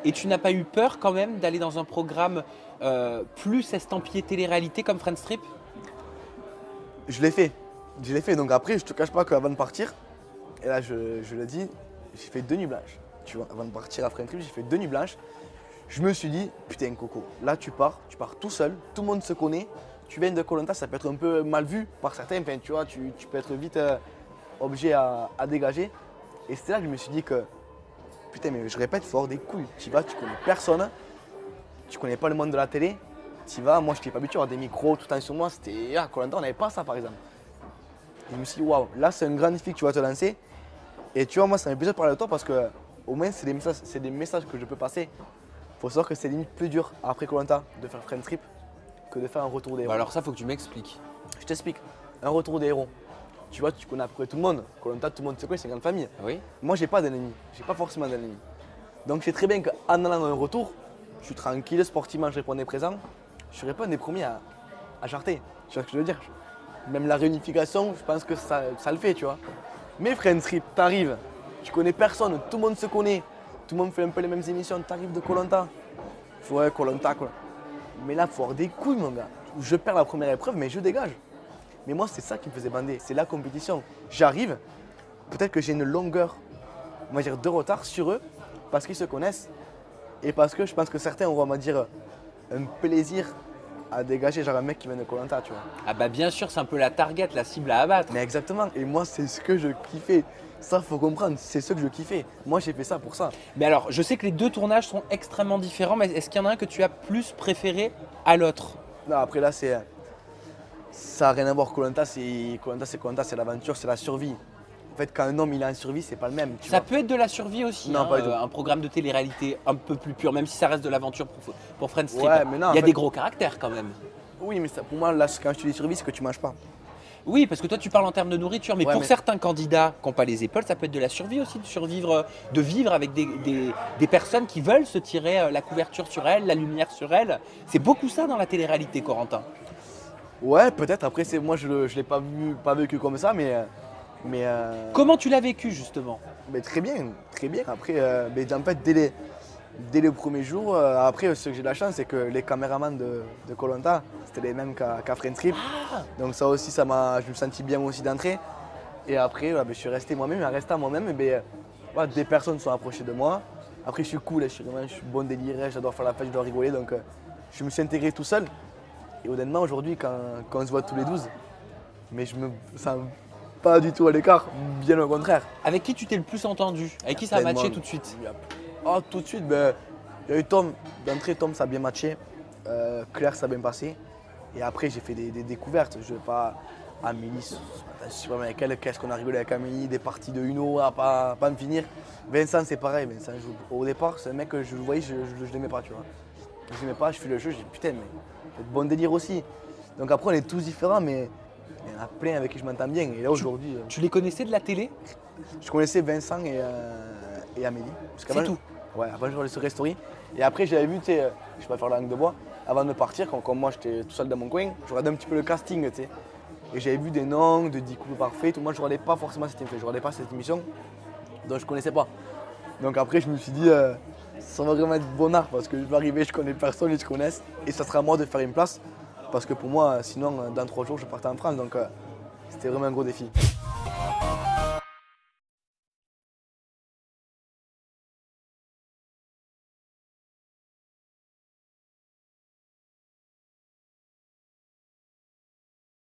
Et tu n'as pas eu peur quand même d'aller dans un programme plus estampillé télé-réalité comme Friends Trip? Je l'ai fait. Je l'ai fait. Donc après, je te cache pas qu'avant de partir, et là je le dis, j'ai fait 2 nuits blanches. Tu vois, avant de partir à Friends Trip, j'ai fait 2 nuits blanches. Je me suis dit, putain Coco, là tu pars tout seul, tout le monde se connaît. Tu viens de Koh Lanta, ça peut être un peu mal vu par certains. Enfin, tu vois, tu peux être vite objet à dégager. Et c'est là que je me suis dit que, putain, mais je répète, il faut avoir des couilles. Tu vas, tu connais personne, tu connais pas le monde de la télé. Tu vas, moi je n'étais pas habitué à avoir des micros tout le temps sur moi. C'était, à Koh Lanta, on n'avait pas ça par exemple. Et je me suis dit, waouh, là c'est un grand défi que tu vas te lancer. Et tu vois, moi ça m'a plaisir de parler de toi parce que au moins c'est des messages que je peux passer. Il faut savoir que c'est limite plus dur après Koh Lanta de faire Friends Trip que de faire un retour des héros. Bah alors ça, faut que tu m'expliques. Je t'explique, un retour des héros. Tu vois, tu connais à peu près tout le monde. Koh Lanta, tout le monde se connaît, c'est une grande famille. Oui. Moi, j'ai pas d'ennemis. J'ai pas forcément d'ennemis. Donc, je sais très bien qu'en allant dans un retour, je suis tranquille, sportivement, je répondais présent. Je serais pas un des premiers à jarter. Tu vois ce que je veux dire? Même la réunification, je pense que ça le fait, tu vois. Mais Friends Trip, t'arrives, tu connais personne, tout le monde se connaît. Tout le monde fait un peu les mêmes émissions. T'arrives de Koh Lanta. Ouais, Koh Lanta, quoi. Mais là, il faut avoir des couilles, mon gars. Je perds la première épreuve, mais je dégage. Mais moi, c'est ça qui me faisait bander, c'est la compétition. J'arrive, peut-être que j'ai une longueur, on va dire, de retard sur eux, parce qu'ils se connaissent. Et parce que je pense que certains auront, on va dire, un plaisir à dégager, genre un mec qui vient de Koh Lanta, tu vois. Ah bah bien sûr, c'est un peu la target, la cible à abattre. Mais exactement, et moi, c'est ce que je kiffais. Ça, faut comprendre, c'est ce que je kiffais. Moi, j'ai fait ça pour ça. Mais alors, je sais que les deux tournages sont extrêmement différents, mais est-ce qu'il y en a un que tu as plus préféré à l'autre? Non, après là, ça n'a rien à voir. Koh Lanta, c'est l'aventure, c'est la survie. En fait, quand un homme il est en survie, c'est pas le même. Ça peut être de la survie aussi, Non, hein, pas du tout. un programme de télé-réalité un peu plus pur, même si ça reste de l'aventure pour Friends Trip. Ouais, mais non, il y a en fait- des gros caractères quand même. Oui, mais ça, pour moi, là, quand je te dis survie, c'est que tu manges pas. Oui, parce que toi tu parles en termes de nourriture, mais Ouais, pour mais- certains candidats qui n'ont pas les épaules, ça peut être de la survie aussi, de survivre, de vivre avec des personnes qui veulent se tirer la couverture sur elles, la lumière sur elles. C'est beaucoup ça dans la télé-réalité, Corentin. Ouais, peut-être. Après, moi, je l'ai pas vécu comme ça, mais, Comment tu l'as vécu justement? mais très bien, très bien. Après, mais en fait, dès le premier jour, après, ce que j'ai de la chance, c'est que les caméramans de Koh Lanta, c'était les mêmes qu'à Friends Trip. Donc ça aussi, je me sentis bien aussi d'entrée. Et après, je suis resté moi-même. Et en restant moi-même, des personnes sont approchées de moi. Après, je suis cool, je suis bon délire, j'adore faire la fête, je dois rigoler. Donc, je me suis intégré tout seul. Et honnêtement, aujourd'hui, quand on se voit tous les 12, mais je me sens pas du tout à l'écart, bien au contraire. Avec qui tu t'es le plus entendu? Avec qui ça a matché Tellement- tout de suite? Tout de suite, il y a eu Tom. D'entrée, Tom, ça a bien matché. Claire, ça a bien passé. Et après, j'ai fait des découvertes. Je vais pas. Amélie, je sais pas avec elle, qu'est-ce qu'on a rigolé avec Amélie, des parties de Uno à pas me finir. Vincent, c'est pareil. Vincent, au départ, c'est un mec que je le voyais, je l'aimais pas, tu vois. Je l'aimais pas, je fais le jeu, j'ai dit putain, mais c'est bon délire aussi. Donc après, on est tous différents, mais il y en a plein avec qui je m'entends bien. Et là, aujourd'hui, Tu les connaissais de la télé? je connaissais Vincent et Amélie. C'est tout? Ouais, avant je regardais sur Story. Et après, j'avais vu, tu sais, je vais pas faire la langue de bois, avant de partir, comme moi j'étais tout seul dans mon coin, je regardais un petit peu le casting, tu sais. Et j'avais vu des noms de 10 couples parfaits, tout. Moi je regardais pas forcément cette émission, donc je connaissais pas. Donc après, je me suis dit, ça va vraiment être bonnard parce que je vais arriver, je connais personne, ils se connaissent. Et ça sera à moi de faire une place. Parce que pour moi, sinon, dans 3 jours, je partais en France. Donc c'était vraiment un gros défi.